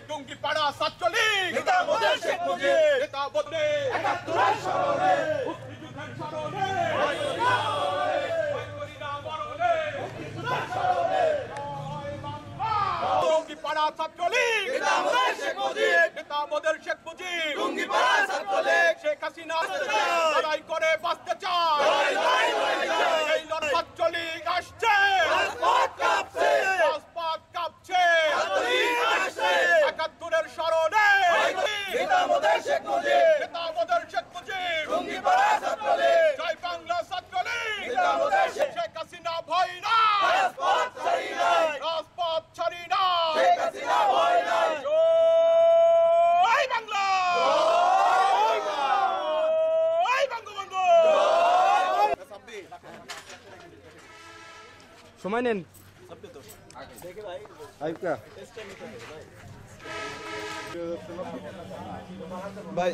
টুঙ্গিপাড়া ছাত্রলীগ নেতা মোদের শেখ মুজিব নেতা বদলে ৭১ স্মরণে মুক্তিযুদ্ধের স্মরণে টুঙ্গিপাড়া ছাত্রলীগ নেতা মোদের শেখ মুজিব নেতা মোদের শেখ মুজিব টুঙ্গিপাড়া ছাত্রলীগ শেখ হাসিনা লড়াই করে বাঁচতে চায় এই লড়াই ছাত্রলীগ আসছে রাজপথ কাঁপছে ছাত্রলীগ আসছে ৭১ স্মরণে নেতা মোদের শেখ মুজিব নেতা মোদের শেখ মুজিব টুঙ্গিপাড়া ছাত্রলীগ জয় বাংলা ছাত্রলীগ নেতা মোদের শেখ হাসিনা ভয় না রাজপথ ছাড়ি না শেখ হাসিনা ভয় না জয় বাংলা জয় বঙ্গবন্ধু সময় নেন ভাই